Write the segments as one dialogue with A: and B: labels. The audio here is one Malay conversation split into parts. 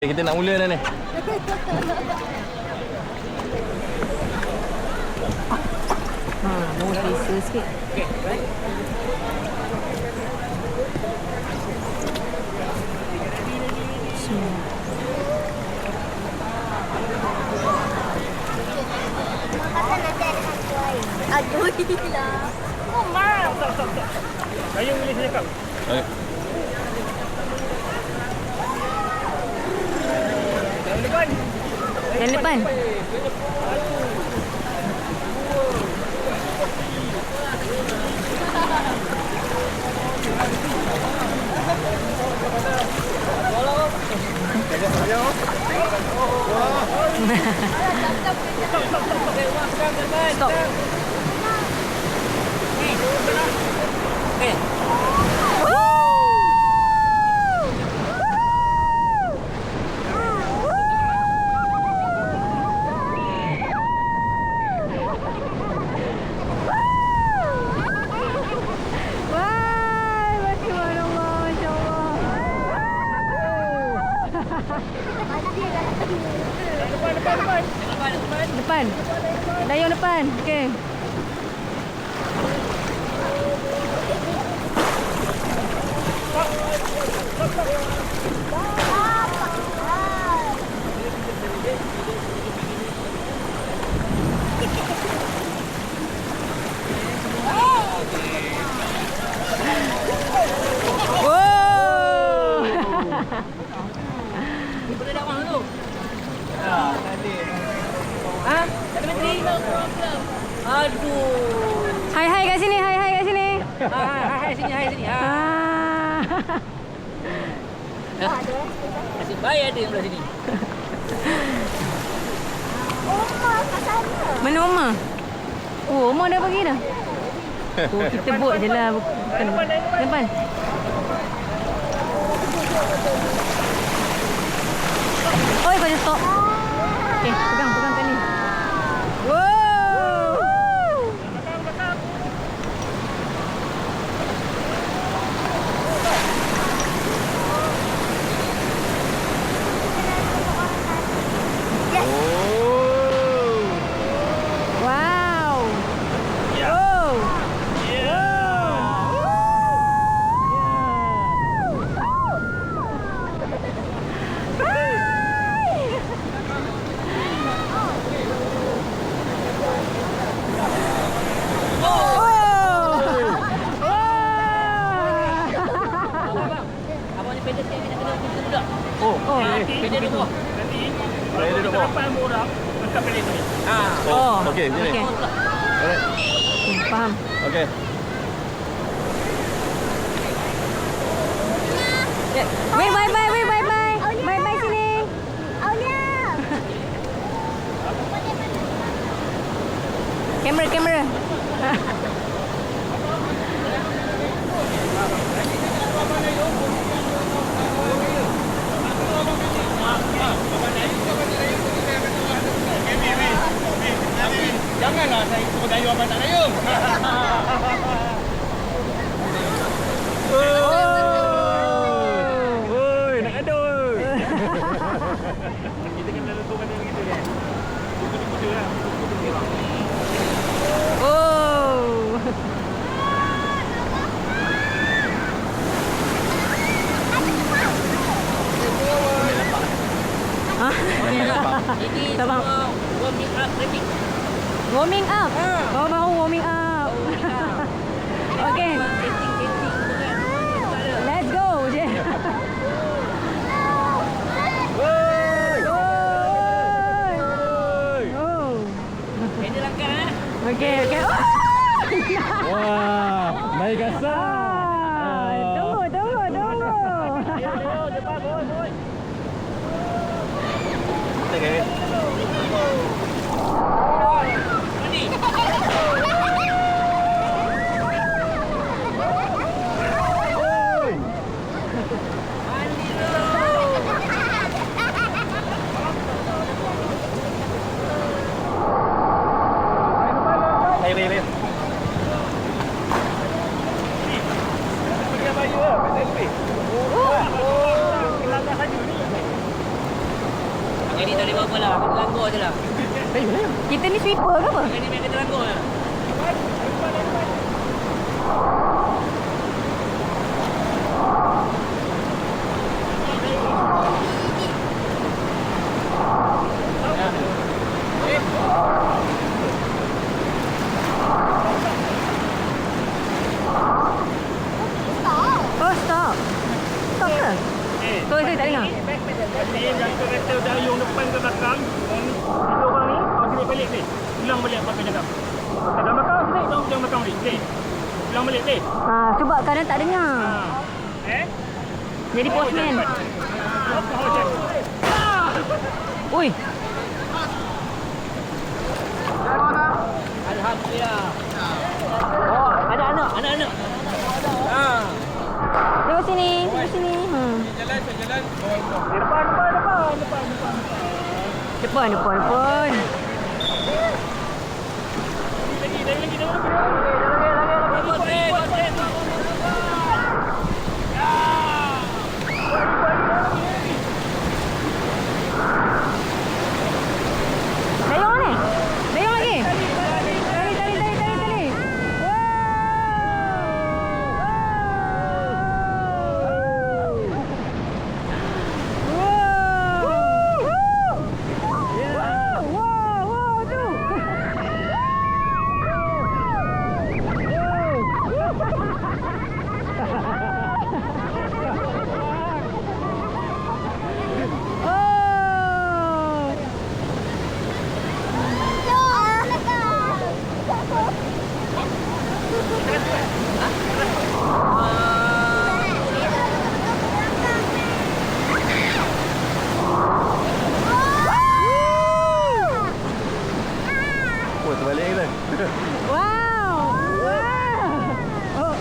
A: Kita nak mula dah ni.
B: Mau teaser sikit.
C: Okay, right.
D: Kata nanti ada hantu air. Aduh, gila. Oh, marah.
C: Stop. Saya boleh cakap.
A: Okay.
B: Yang depan. Stop. Depan. Dayung depan. Okey.
C: Boleh dah orang tu. Ha? Tak ada bateri. Aduh.
B: Hai kat sini. Hai kat sini.
C: Hai sini. Ha. Nasib baik ada yang belah sini.
D: Oma kat sana.
B: Mana Oma? Oh, Oma dah pergi dah. Oh, kita boat je lah. Bukan. Depan. Oi, kau stop. Okey, pegang kat ni. Wow. Wow. Oh.
C: Abang ni pedal sikit nak kena kita budak.
A: Oh,
C: Pedal duduk bawah. Nanti
A: Pedal duduk bawah.
C: dapat orang angkat pedal sini.
B: Oh.
A: okey, sini.
B: Okey.
A: Alright.
B: Faham.
A: Okey.
B: Wait, bye bye. Bye sini.
D: Aulia.
B: Kamera.
C: Janganlah saya suruh dayung abang tak dayung.
A: Oi, nak gaduh.
C: Kita kena letakkan dia begitu kan. Kutu lah.
B: Oh. Hah?
C: Ini
B: Tak faham.
C: semua warming up traffic.
B: Warming up. Kau baru warming up. Okey.
C: Getting tu kan.
B: Let's go je. Oh.
C: Ini langkah.
B: Okey.
A: Wah, naik kasar.
B: Tunggu.
C: Depan boy.
A: Okey. Baik.
C: Pergi baju lah, pasal lebih. Oh, kelakar saja ni. buat apa lah. Kita langgar je lah.
B: Kita ni sweeper ke apa?
C: Ini memang kita langgar je.
B: Oh, stop. Stop ke? Sorry, tak dengar.
A: Ni jangka kereta dayung depan ke belakang. Tiga orang ni, sini balik ni. Ulang balik apa kau cakap. Dalam belakang sini, dalam belakang balik. Okey. Ulang balik ni.
B: Cuba kadang tak dengar. Jadi postman. Ui.
C: Alhamdulillah. Oh, ada anak.
B: Tengok sini. Depan. Dayung ni. Dayung lagi. Tali. Wow, tu.
A: Oh, terbalik kita.
B: Wow. Oh.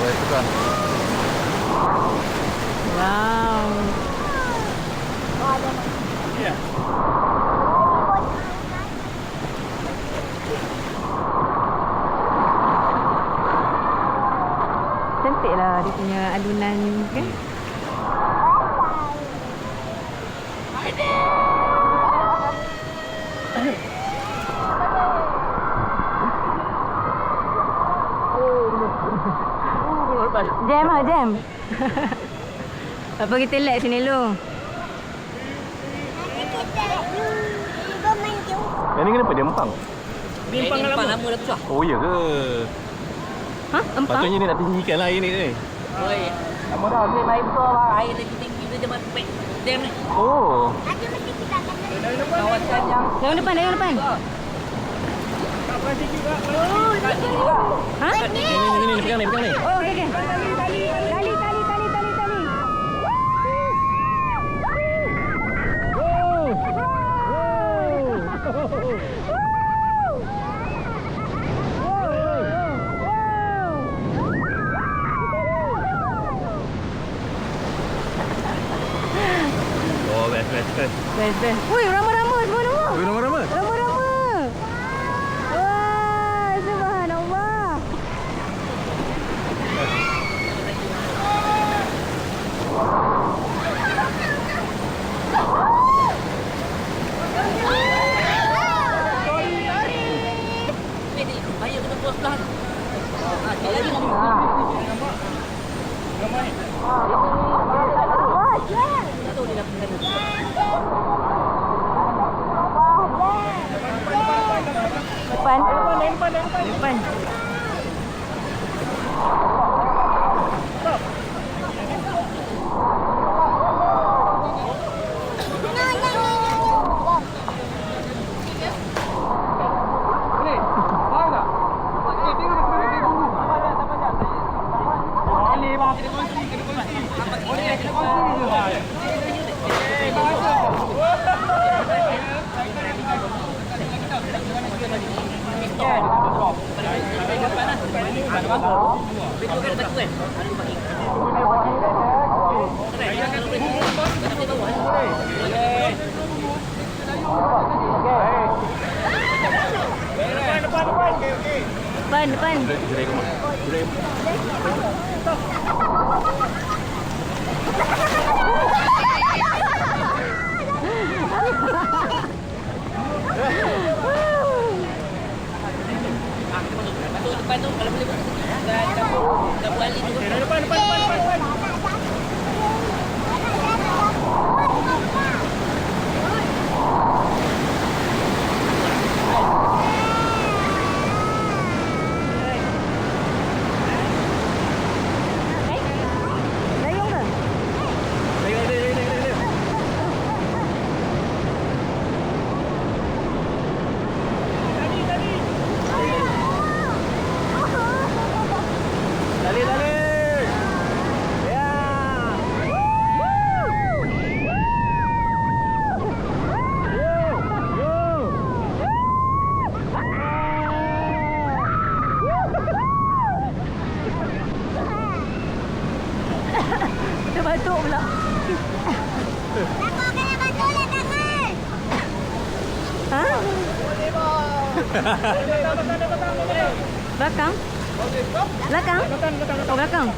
A: Boleh tukar.
B: Wow.
A: Ya.
B: Cantik lah dia punya alunan kan. Jam. Apa kita let sini lu?
A: Yang ni kenapa dia empang?
C: Ini empang lama dah pecah.
A: Oh, ya ke?
B: Hah? Empang?
A: Patutnya ni nak tinggikan lah air ni.
C: Oi. Lama dah dia main betul lah. Air lagi tinggi dia macam pek. Dam ni.
A: Oh.
C: Kawasan yang
B: Dayung depan. Ha?
A: Ni, pegang ni.
B: Oh, okey. Tali.
A: Oh, best.
B: Best. Ui, rama-rama semua nama.
A: Oh, rama-rama.
B: Rama-rama. Wah, subhanallah.
C: ni bahaya kena pos pelan. Dia lagi nak.
A: Ramai.
C: Tak tahu dia dah pelan.
B: Depan.
A: Depan.
B: Depan.
A: Gerai rumah.
C: Masuk depan tu kalau boleh masuk. Dah buat alih tu.
A: Depan.
B: Dayung ke?
A: Tali. Ya.
B: Kita batuk pula.
D: Aku kena bantu lah tangan.
B: Ha? Belakang? Belakang? Oh, belakang.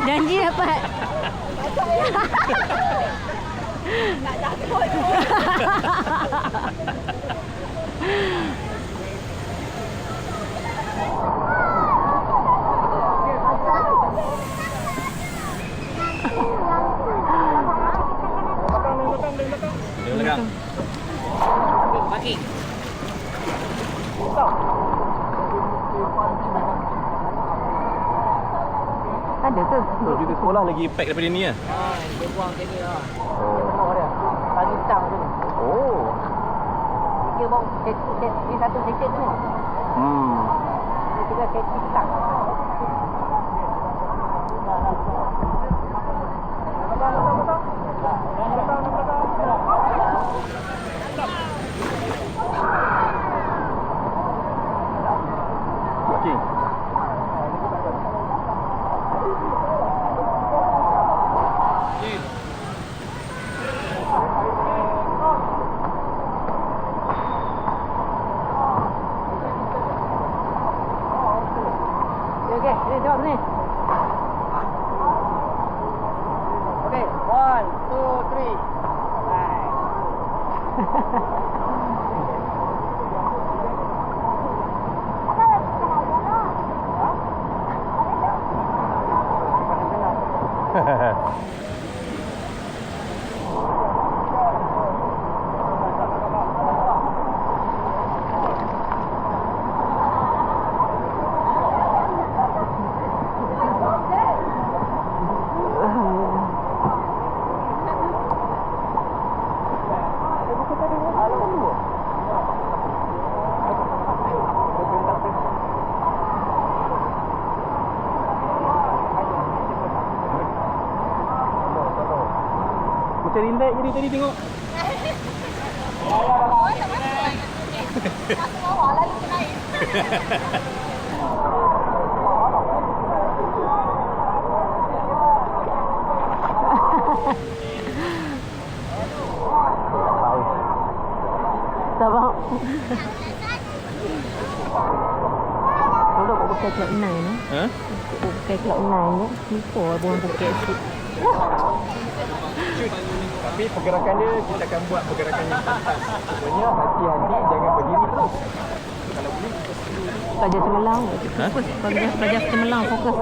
B: Janji dapat.
D: Tak takut.
A: Belakang.
C: Parking.
B: Ada ke?
A: Kita sekolah lagi pack daripada ni lah.
C: Dia buang macam ni lah. Tengok dia. Tali tang tu.
A: Oh.
C: Dia bawa ni satu section tu. Dia juga section tang.
A: Okey.
C: Okey, ni jawab ni. Okey, 1, 2, 3.
A: Macam rindak jadi tadi tengok.
B: Sabar. Kalau kau pakai Cloud 9 ni.
A: Ha?
B: Kau pakai Cloud 9 ni. Lupa buang pakai seat.
E: Tapi pergerakan dia, kita akan buat pergerakan yang tepat. Sebenarnya hati-hati, jangan berdiri terus. Kalau boleh, kita
B: Pelajar cemerlang.
E: Ha?
B: Fokus. Pelajar cemerlang fokus.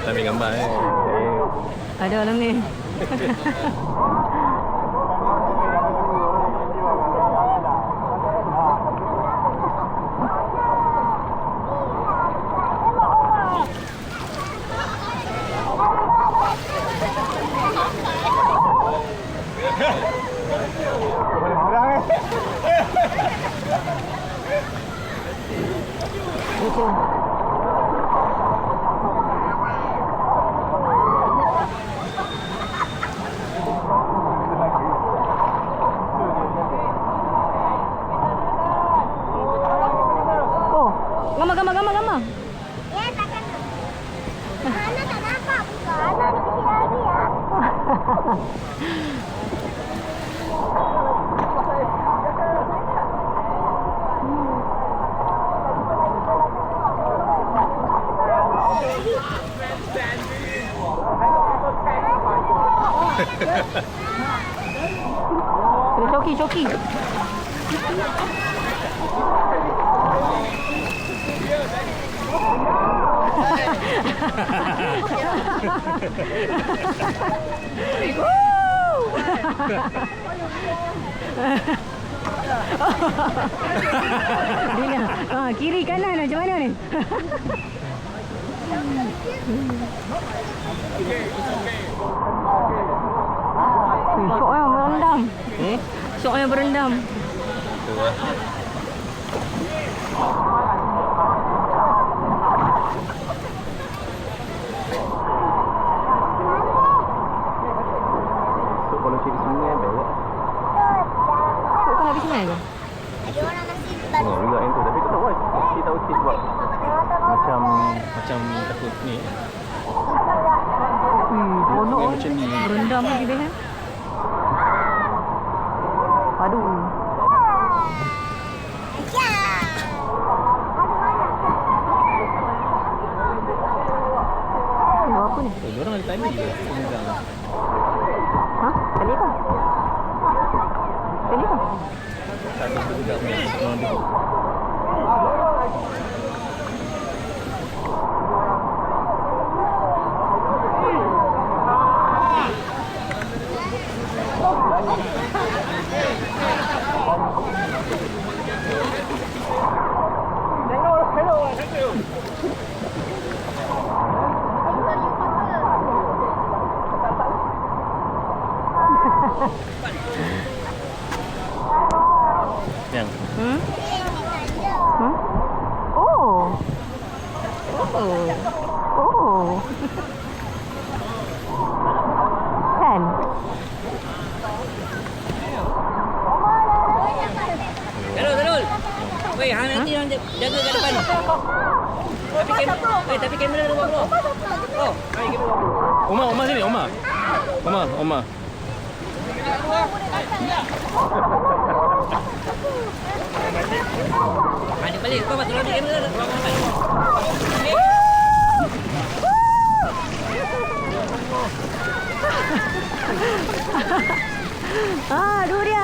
E: Tak ambil gambar
B: Ada dalam ni. Itu. Oh, gambar.
D: Ya, takkan. Mana tak nampak bukan? Ada kecil lagi ya.
B: Kena coki. Dina, kiri kanan macam mana ni? Syok yang berendam. Syok yang berendam.
E: So kalau cik di sungai baik.
B: Syok kan habis sungai ke?
D: Ada orang nasi baru.
E: Oh, juga yang tu. Tapi kau tahu kan? Kita tahu cik sebab macam takut ni.
B: Bonok
E: Macam ni.
B: berendam lagi dia kan? Aduh.
D: Ya.
B: Apa ni?
E: Oh, diorang ada tali ke? Tenggang.
B: Ha? Tali apa? Tali apa?
E: Tali tu juga punya. Diorang duduk. Yang
B: Hmm? Hmm? Oh. Kan?
C: Darul. Weh, hang nanti yang jaga kat depan. Tapi kamera ada bawah. Oh,
E: Oma sini, Oma.
C: Balik balik kau tolong ambil kamera.
B: Aduh dia.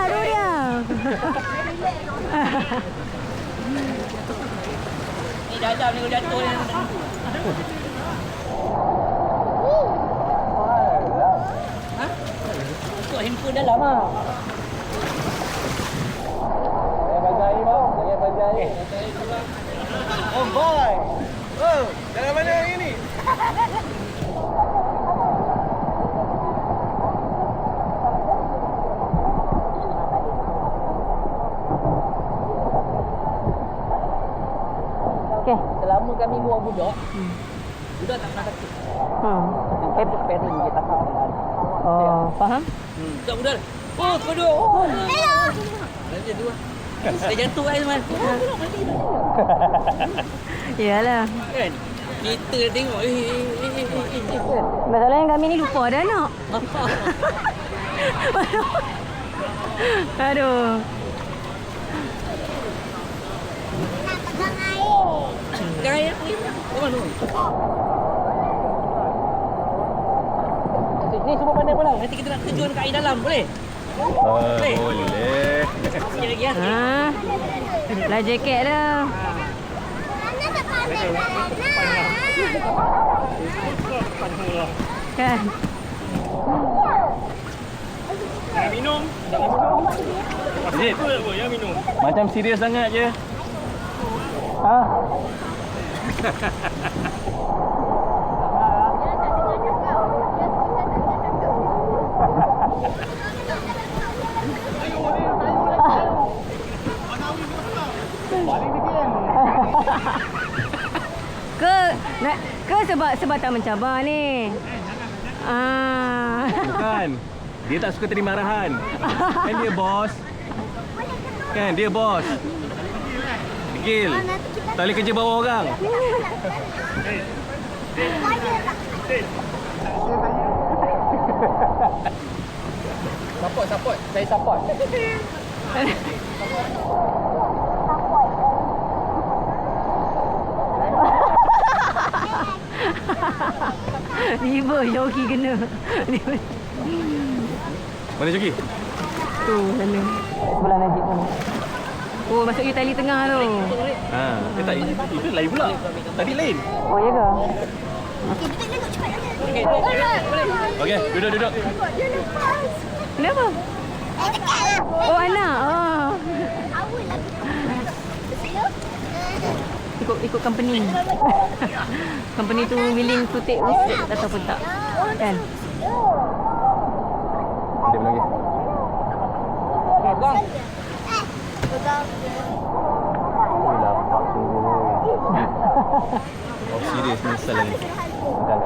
C: Ni dah jam ni kau jatuh ni. Ha? Kau handphone dalam ah.
E: Oh boy. Oh, dalam mana ini?
B: Okey.
C: Selama kami bawa budak, budak tak pernah takut. Parent je takut.
B: Oh, faham?
C: Budak. Oh, kedua. Oh, hello. Nanti dua. Dia jatuh air man.
B: Yalah.
C: Kan? Kita tengok
B: Masalahnya kami ni lupa ada anak. Aduh.
D: Nak pegang air.
C: Gaya ni. Kau mana? Ni semua pandai pulang. Nanti kita nak terjun kat air dalam, boleh?
E: Boleh.
C: Sikit lagi ya.
B: Ha. Lah jaket dah.
A: Depan semua.
B: Kan?
A: Jangan minum. Jangan minum.
E: Jid,
A: Apa yang minum?
E: macam serius sangat je. Ha?
B: Ke sebab tak mencabar ni.
E: Bukan. Dia tak suka terima arahan. Kan dia bos. Kan dia bos. Degil. Tak boleh kerja bawah orang.
C: Support. Saya support.
B: Riba joki kena.
E: Mana joki?
B: Tu sana. Sebelah Najib tu. Oh, masuk je tali tengah tu.
E: Ha, tak itu lain pula. Tadi lain.
B: Oh, ya ke?
E: Okey, duduk.
B: Kenapa? Oh, anak. Oh. Ikut company. Company tu willing to take risk ataupun tak. Kan?
E: Dia bilang lagi.
B: Okay, bang.
E: Lapak tu. Oh, serius ni salah ni. Tak.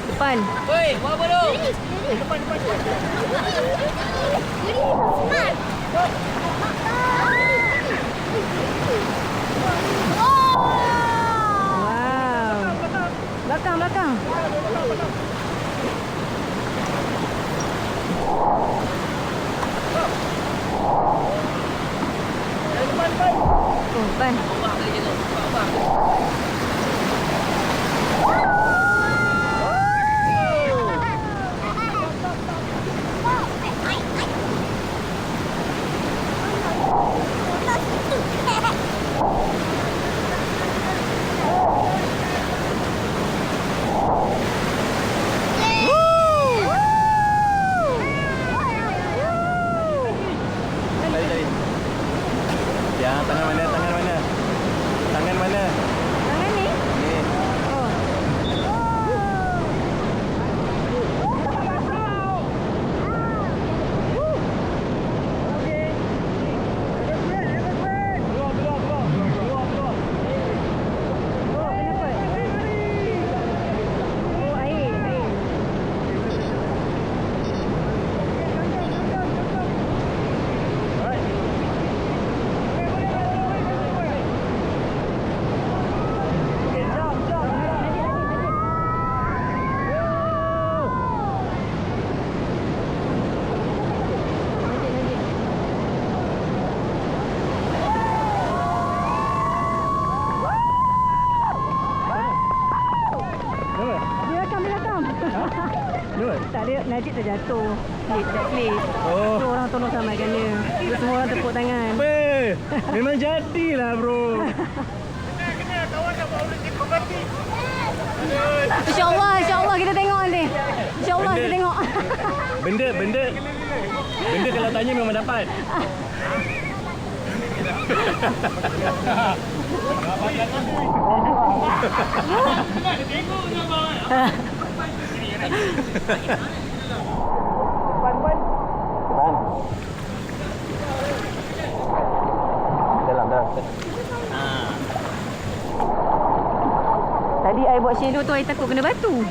B: Depan.
C: Woi, buat apa tu?
B: Wow. Belakang. Oh, depan.
C: Abang boleh jaga. Abang.
E: Tadi. Ya, tangan mana? Tangan mana?
B: Tangan ni.
E: Ni.
B: Oh. Tak ada, Najib terjatuh. Slip.
E: Oh.
B: So orang tolong selamatkan dia. So, semua orang tepuk tangan.
E: Memang jadilah bro.
A: Kena kawan dah bawa rezeki properti.
B: InsyaAllah kita tengok nanti. InsyaAllah kita tengok.
E: Benda kalau tanya memang dapat.
A: Depan.
E: Dalam.
B: Tadi I buat shadow tu I takut kena batu.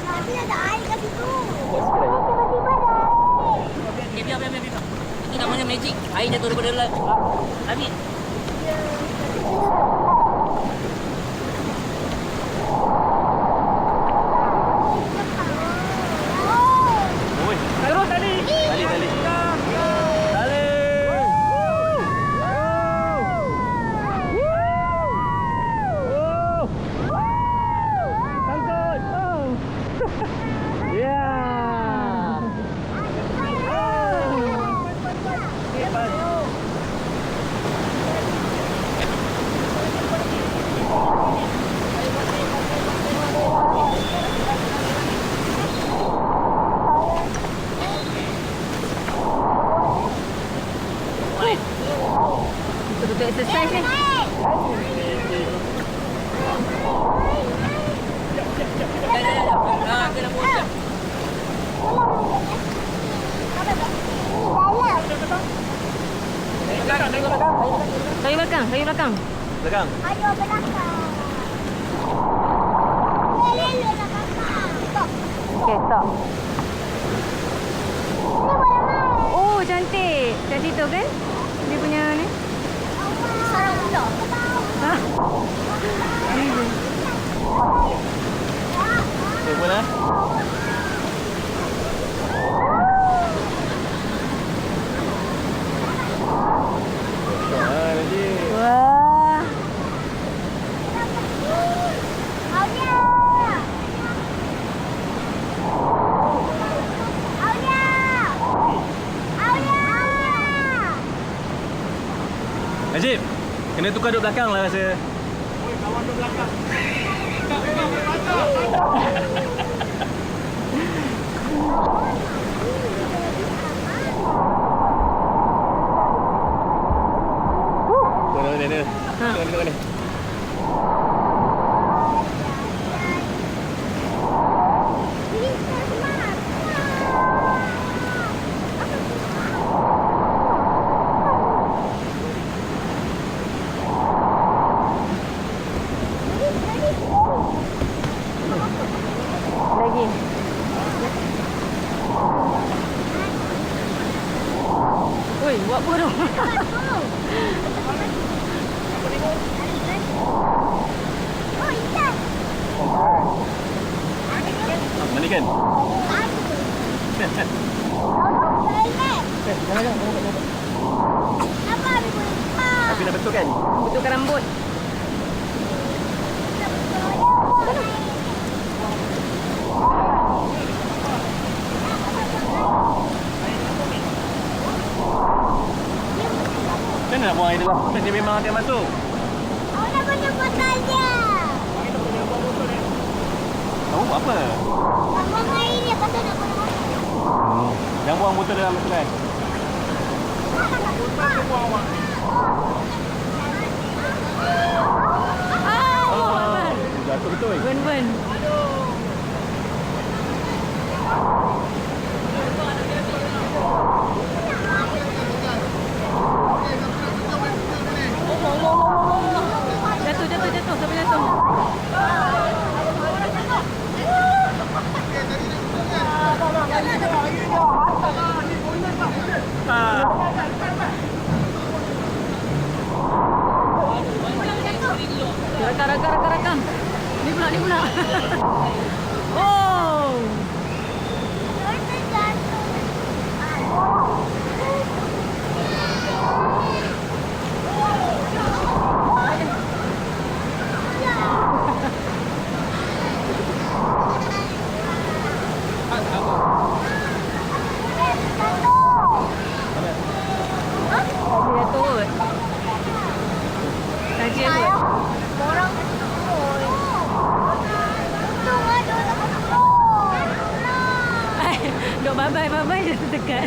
D: Tapi ada air kat situ.
E: Buat sikit lagi.
D: Tiba-tiba ada air.
C: Okay, biar. Itu namanya magic. Air jatuh daripada langit.
E: Oi,
A: Terus tadi.
E: tali. Tali. Oh.
B: belakang. Sayur belakang.
E: Belakang.
D: Ayo belakang. Lele nak kakak. Stop.
B: Okay, stop.
D: Ini boleh main.
B: Oh, cantik. Kat situ kan? Dia punya ni.
D: Sarang pula.
B: Ha?
E: Okay, pun lah.
B: Wah.
D: Aulia. Aulia. Aulia.
E: Najib, kena tukar duduk belakang lah rasa.
A: Oi, kawan duduk belakang.
E: Mana? Tengok ni.
B: Lagi. Oi, buat apa tu?
D: Oh, ikan.
E: Mana kan?
D: Apa habis boleh
E: Tapi dah betul kan?
B: Betulkan rambut.
E: Macam mana nak buang air dalam? Dia memang akan masuk.
D: Awak nak punya botol dia.
E: Tahu apa?
D: Nak buang air dia, pasal nak buang air.
E: Jangan buang botol dalam sungai.
D: Nak buka.
B: Oh,
E: Jatuh betul.
B: Ben. Jatuh. Sampai jatuh. Rakam. Ni pula. Oh. Dia turut. Saja kot.
D: Orang
B: Dok bye-bye je terdekat.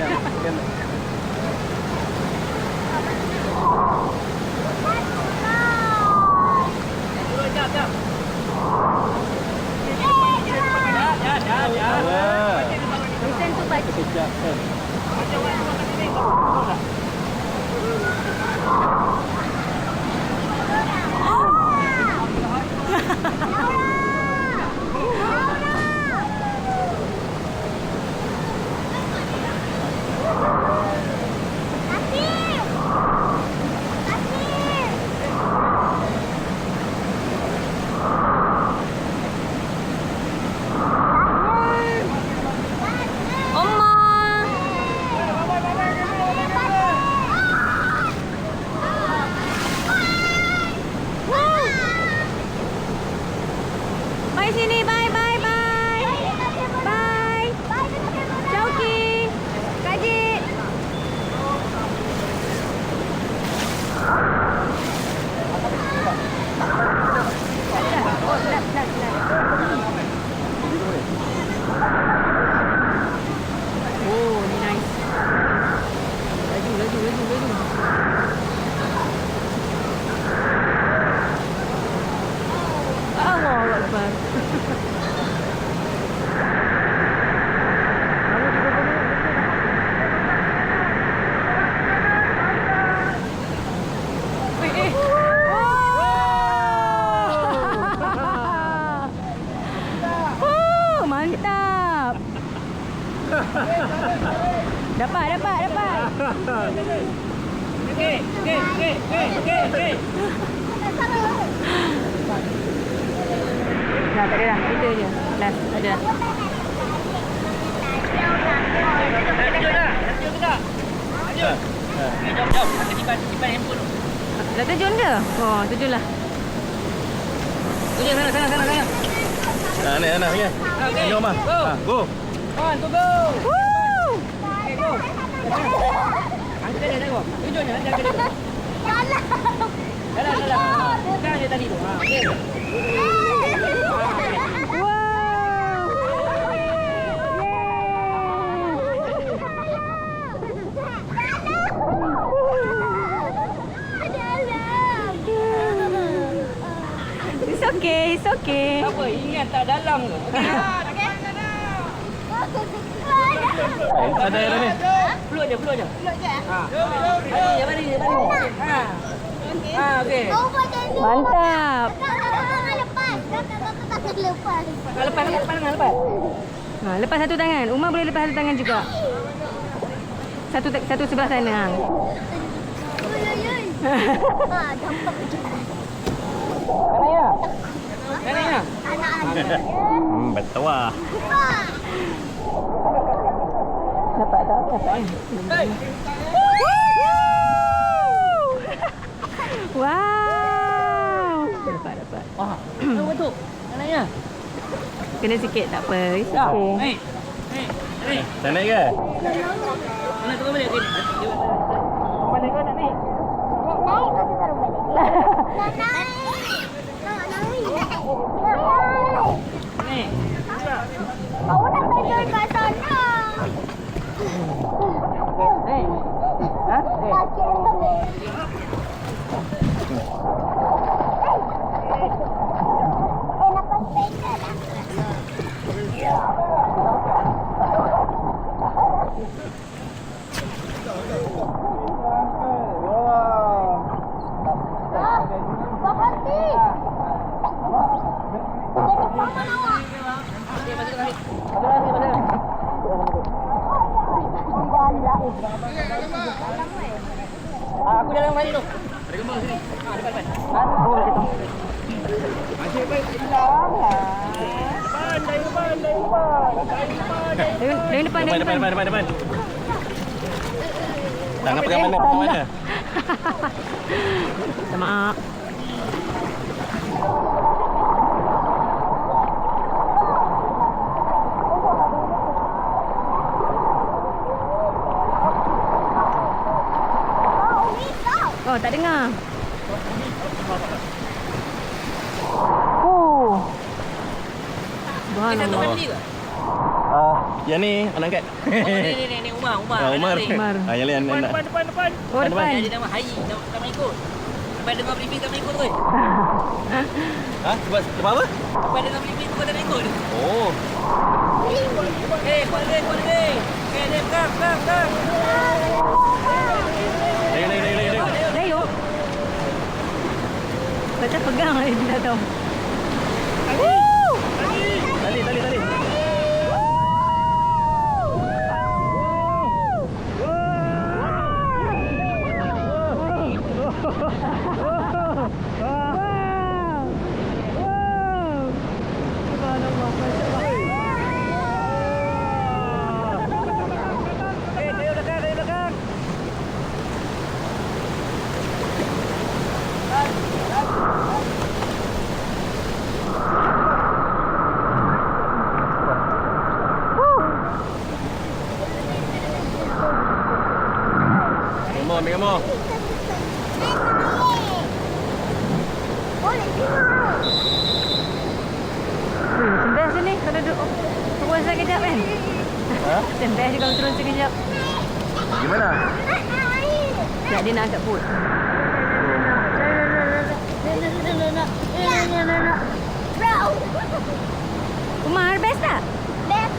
B: Listen tu baca.
E: Sekejap kan.
B: Bye sini, bye. Bye. Chowki. Kajik. Oh, dah. Oh, ni nice. Laju. Allahu Akbar. Weh, Dapat.
A: Okey.
B: Dah, tak ada dah. Kita je. Last, ada.
C: Jom. Simpan handphone tu.
B: Dah terjun ke? Oh, terjun lah.
C: Tunjuk sana.
E: Ni Ana okey.
C: Okey.
E: Jom ah.
C: Go.
E: Go.
C: On, go.
B: Woo!
C: Okay, go. Angkat dia tengok. Tunjuknya nanti angkat dia. Dalam. Bukan dia tadi tu. Okey.
B: Wow! It's okay.
C: Apa? Ingat tak dalam tu. Okey.
E: Ada dah ni.
C: Float je. Balik. Okey.
B: Mantap.
D: Lepas.
B: Lepas satu tangan. Umar boleh lepas satu tangan juga. Satu sebelah sana.
D: Dampak je.
C: Mana ya?
D: Anak-anak.
E: Betul ah.
B: Dapat tak? Wow. Dapat.
C: Wah. Apa tu? Mana ya?
B: Kena sikit tak apa. It's
C: Dah.
B: okay.
C: Naik.
E: Dah naik ke?
C: Mana turun balik? Mana kau nak naik?
D: Naik lepas tu taruh balik. Nak naik.
C: Naik.
D: Awak nak pedal kat sana.
C: Naik. Ha?
D: Sakit. Nampak pedal lah. Berhenti. Jadi paman awak.
C: Okey, pasal kali. Aku dalam balik tu. Ada gambar sini. Depan.
B: Oh, gitu. Dari depan.
E: Depan. Tangan pegang mana?
B: Minta maaf. Oh, tak dengar. Oh.
C: Kita tu
B: Subhanallah.
C: family ke?
E: Yang ni anak angkat.
C: Ni Umar.
E: Umar.
B: Umar.
E: Yang lain nak.
A: Depan.
B: Oh, depan.
C: Dia nama Hai, tak main ikut. Lepas dengar briefing tak main ikut tu.
E: Ha? Sebab apa?
C: Lepas dengar briefing tu tak main ikut.
E: Oh.
C: Kuat dia. Okey, dia pegang.
E: Naik.
B: Dayuk. Macam pegang lagi dia tahu.
E: Tali. Ambil gambar.
D: Boleh juga.
B: Best ni kalau duduk turun sekejap kan.
E: Ha?
B: Best kalau turun sekejap.
E: Gimana?
B: Tak, dia nak angkat boat.
D: Bro.
B: Umar, best tak?
D: Beb.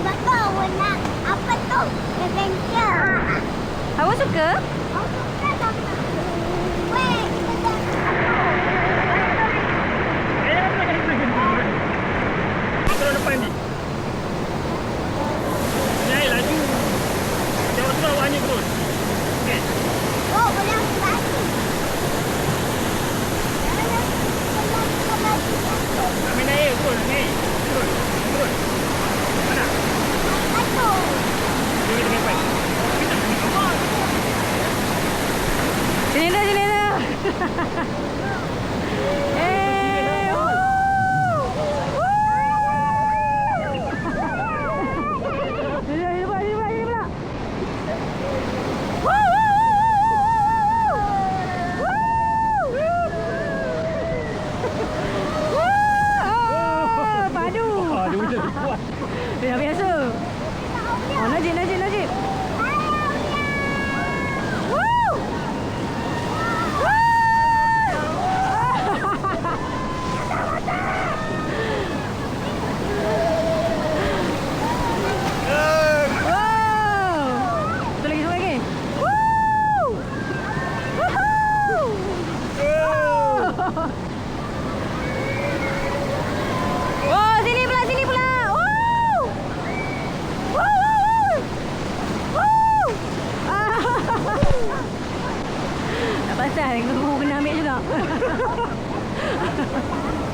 D: Bakal awak nak apa tu? Adventure.
B: Awak suka?
D: Awak suka tak? Weh, kita
A: Terus depan ni. Naik laju.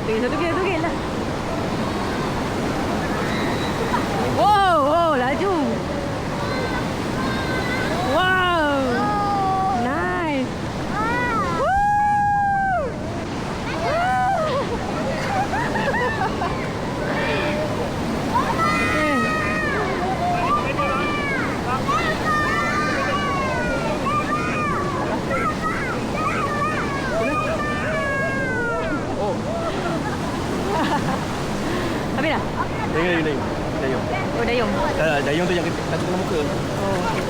B: Satu gel lah. Wow, wow, laju. Wow. Nice. Woo. Habis dah?
E: Dayung.
B: Oh, dayung.
E: Dayung tu yang tak kena muka.
B: Oh, okay.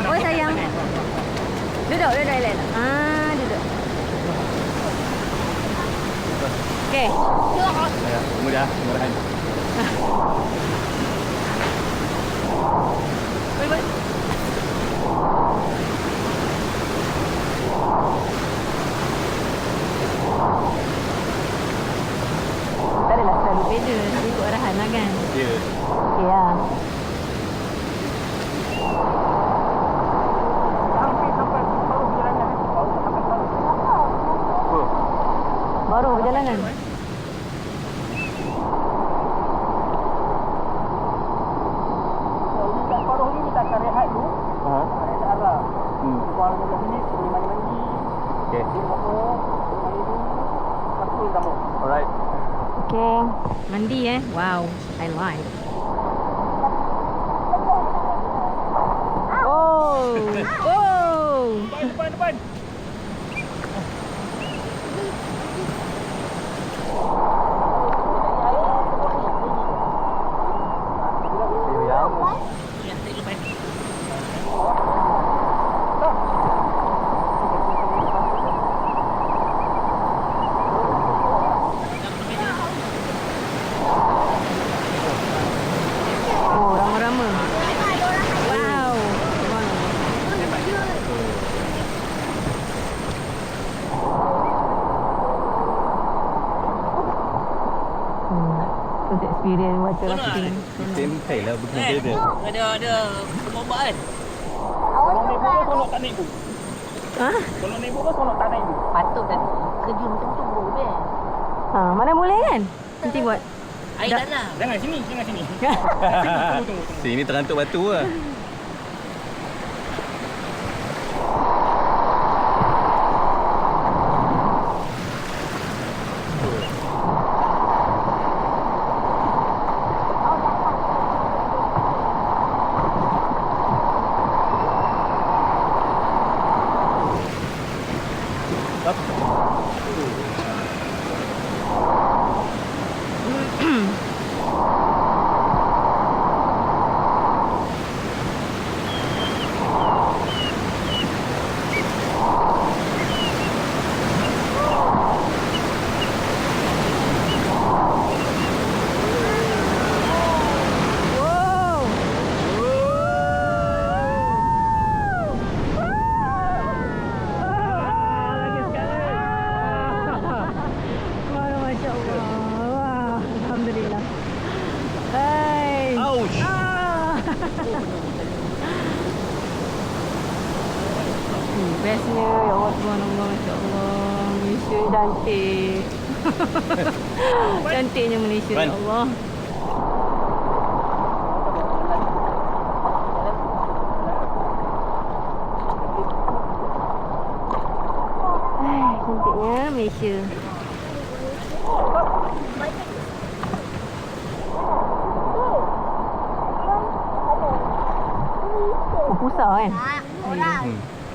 B: Oh, sayang. Duduk, Ellen. Duduk. Okay.
E: Mudah, murahan.
B: Boleh. Tak adalah selalu beza. Dia ikut arahan lah kan?
E: Ya.
B: Okay lah.
A: Hampir sampai baru perjalanan.
B: Baru perjalanan.
A: Dekat paruh ni kita akan rehat dulu.
E: Ha.
A: Rehat arah. Buang 15 minit, pergi mandi-mandi.
E: Okey.
A: Dia apa? Mandi dulu. Lepas tu sambung.
E: Alright.
B: Okay. Mandi Wow. I like. Oh. Oh.
A: Depan.
B: Oh, rama-rama. Wow. Terus experience macam rafting.
E: Tempai lah begini dia.
C: Ada bombak kan?
A: Kalau naik buka, tolong tak naik bu.
B: Ha?
A: Kalau naik buka, tolong tak naik bu.
C: Patut dah kejun macam tu bro be.
B: Mana boleh kan? Nanti buat.
C: Air
B: Dah.
C: tanah.
A: Jangan sini. Tunggu.
E: Sini terantuk batu lah.
B: Bestnya, ya Allah, subhanallah, Masya Allah. Malaysia cantik. Cantiknya Malaysia, ya Allah. Cantiknya Malaysia. Pusat kan?
D: Orang.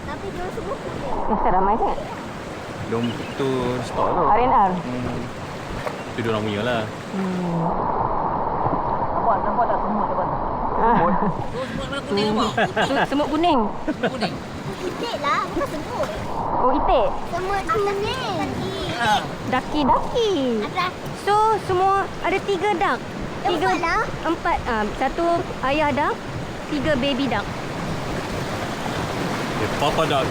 D: Tapi dia semua kuning.
B: Masa ramai sangat.
E: Diorang tu stok tu.
B: R&R.
E: Itu diorang punya lah.
C: Nampak tak semut depan? Semut mana kuning apa?
B: Semut kuning.
C: Kuning.
D: Itik lah, bukan semut.
B: Oh, itik.
D: Semut kuning.
B: Daki.
D: Atas.
B: So, semua ada 3 duck.
D: Empat lah.
B: 4. Satu ayah duck, 3 baby duck.
E: Papa dog.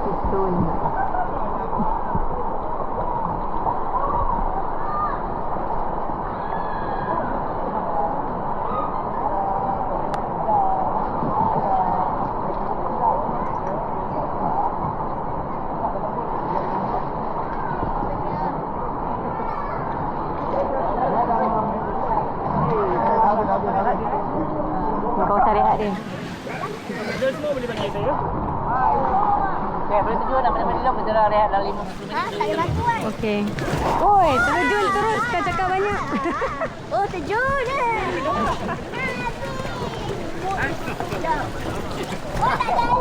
B: Susun. Kau syariat dia.
A: Dia semua boleh bagi saya.
C: Okay, boleh tujuh dah. Mana-mana dulu kita dah rehat dalam 15 minit.
D: Tak ada batu kan?
B: Okey. Oi, terjun terus. Kau cakap banyak.
D: Oh, terjun eh. Oh, tak ada lah.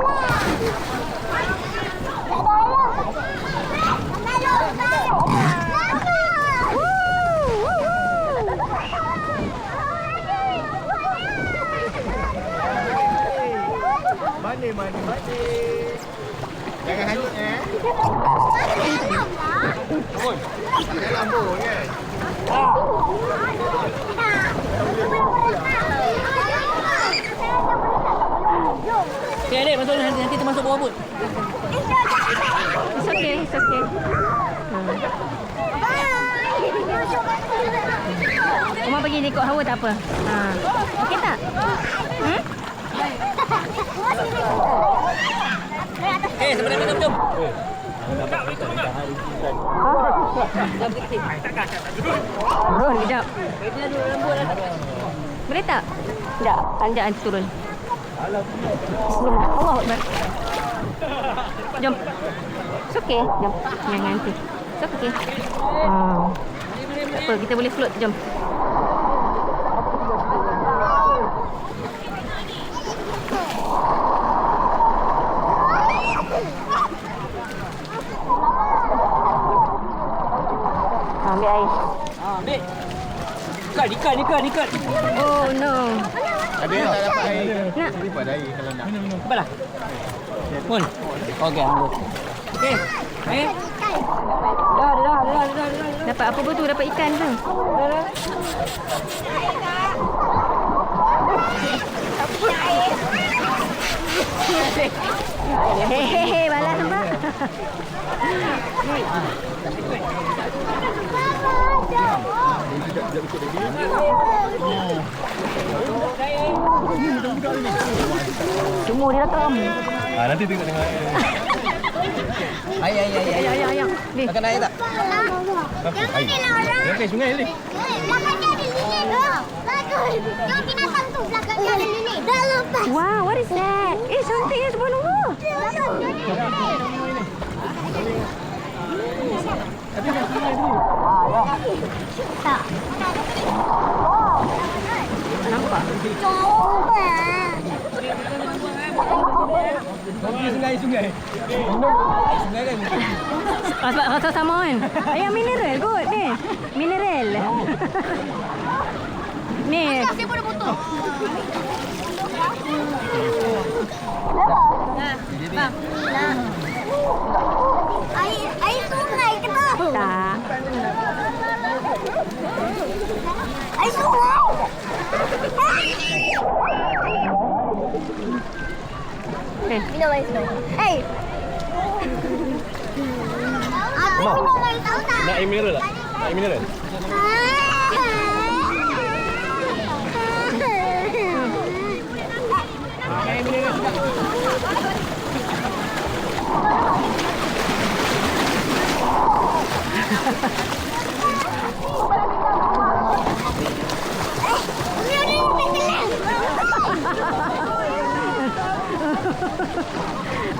F: Mandi. Jangan hanyut Bangun. Dalam bol kan.
C: Okay, adik, masuk nanti termasuk bawah bot.
B: It's okay, it's okay. Uma pergi ikut hawa tak apa. Ha. Okey tak?
C: Sebenarnya minum jom.
B: Turun kejap. Boleh tak? Sekejap, anjak nanti turun. Bismillah. Allah Akbar. Jom. It's okay. Jom. Jangan nanti. It's okay. Tak apa, kita boleh float. Jom. Ambil air.
C: Ambil. Ikat.
B: Oh no.
F: Ada yang tak dapat air.
B: Nak.
F: Dapat air kalau nak.
C: Cepat lah. Mun. Okey, ambil. Okey. Dah.
B: Dapat apa tu? Dapat ikan ke?
C: Dah.
B: Hehehe, balas nampak? Semua dia datang.
E: Nanti tengok
C: Ayah.
B: Ni.
C: Makan air tak?
F: Air.
E: Dia ke sungai tadi.
D: Belakang dia ada lilit tu. Bagus. Yang binatang tu belakang dia ada lilit. Dah lepas.
B: Wow, what is that? Cantik ya sebuah nombor.
D: Belakang dia ada lilit. Tak.
B: Nampak?
D: Coba.
F: Pergi sungai.
B: Rasa sama kan? Ayam mineral kot ni. Mineral. Ni.
D: Saya boleh potong. Air sungai ke tak?
B: Tak.
D: Air sungai. Minum air sungai. Hey. Aku minum air tahu tak?
E: Nak air mineral tak? Nak air mineral?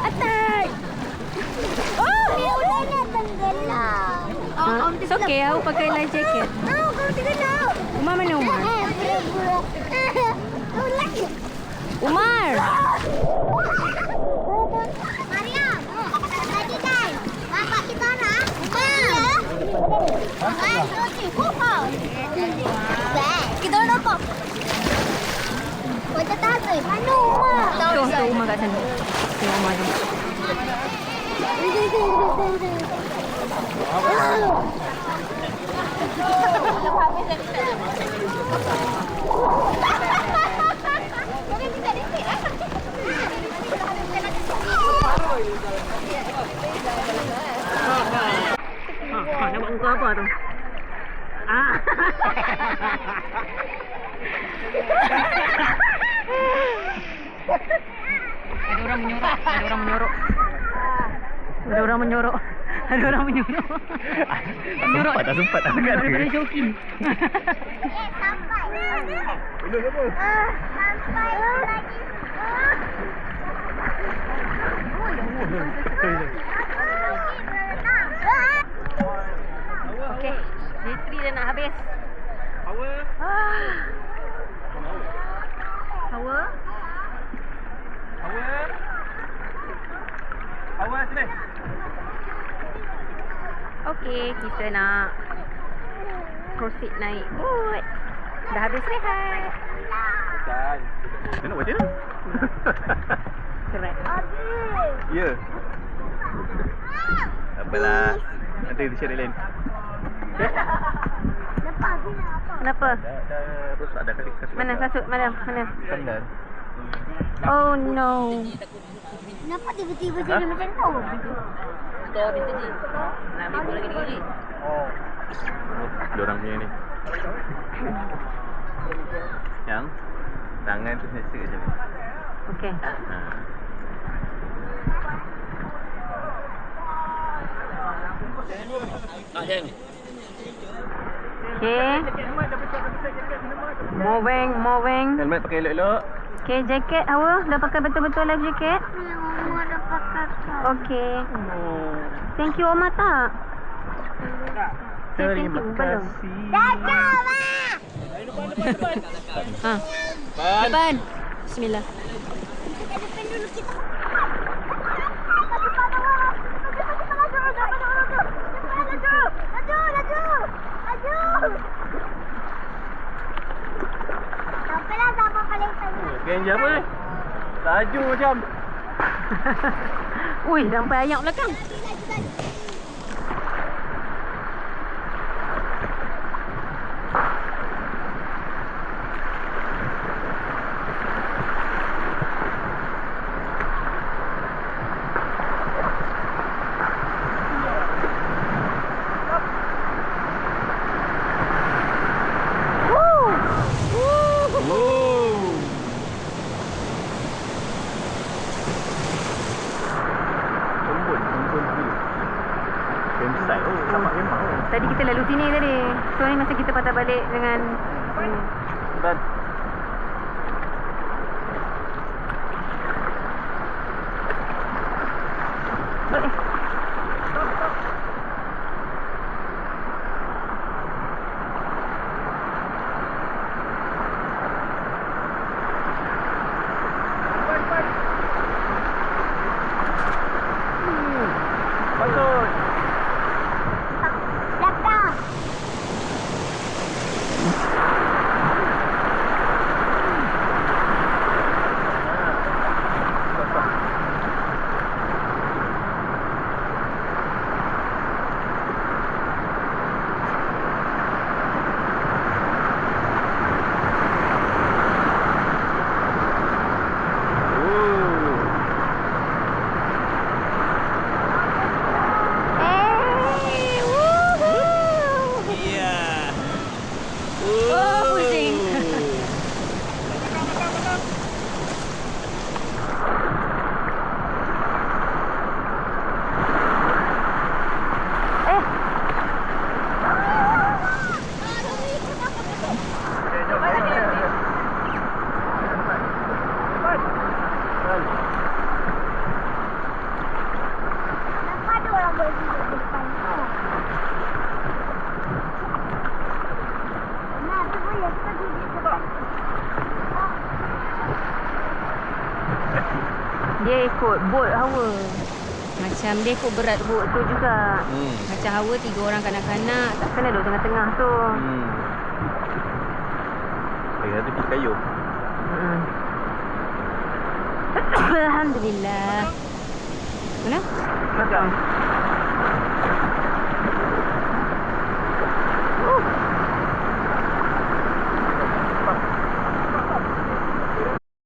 B: Attack!
D: Dia udah nak tenggelam.
B: It's okay, aku pakai life jacket.
D: Kau tenggelam.
B: Umar mana Umar? Umar!
D: Mariam, tadi kan bapak kita nak kita nampak macam tak ada mana Umar
B: Tu Umar kat sana. Tu Umar tu. Nak buat muka apa tu? Ah. Ada orang menyorok. Ada orang menyorok. Ada orang menyorok. Ada orang menyorok. Menyorok.
E: Tak sempat tak dekat dia.
B: Daripada joki.
D: Sampai. Sampai lagi.
B: Okey. Bateri dah nak habis.
A: Power.
B: Power.
A: Power. Power sini.
B: Okey, kita nak proceed naik boat. Dah habis rehat.
E: Bukan. Dia nak buat macam mana?
B: Correct.
E: Ya. Tak apalah. Nanti dia share lain.
D: Lepas ni apa?
B: Kenapa?
E: Dah terus ada kali kasut.
B: Mana kasut? Mana?
E: Sandal.
B: Oh no.
D: Kenapa tiba-tiba jadi macam tu?
C: Store Mr. G. Nak ambil bola gini-gini.
E: Diorang punya ni. Yang tangan tu selesa je ni.
B: Okey.
E: Ha.
B: Okey. Moving.
E: Helmet pakai elok-elok.
B: Okey, jaket awak dah pakai betul-betul life jacket?
D: Mama dah pakai tu.
B: Okey. Thank you Oma tak?
E: Terima
B: Belum.
E: kasih.
D: Dah coba.
B: Ha. Depan. Bismillah.
D: Kita depan dulu kita. Sampailah sama paling tengah.
E: Ganj apa ni? Laju macam.
B: Ui, sampai ayak belakang. Tadi kita lalu sini tadi. So ni masa kita patah balik dengan
E: Dan dia ikut boat hawa. Macam dia ikut berat boat tu juga. Macam hawa 3 orang kanak-kanak, takkan duduk tengah-tengah tu. ada di kayu.
B: Alhamdulillah. Mana?
E: Macam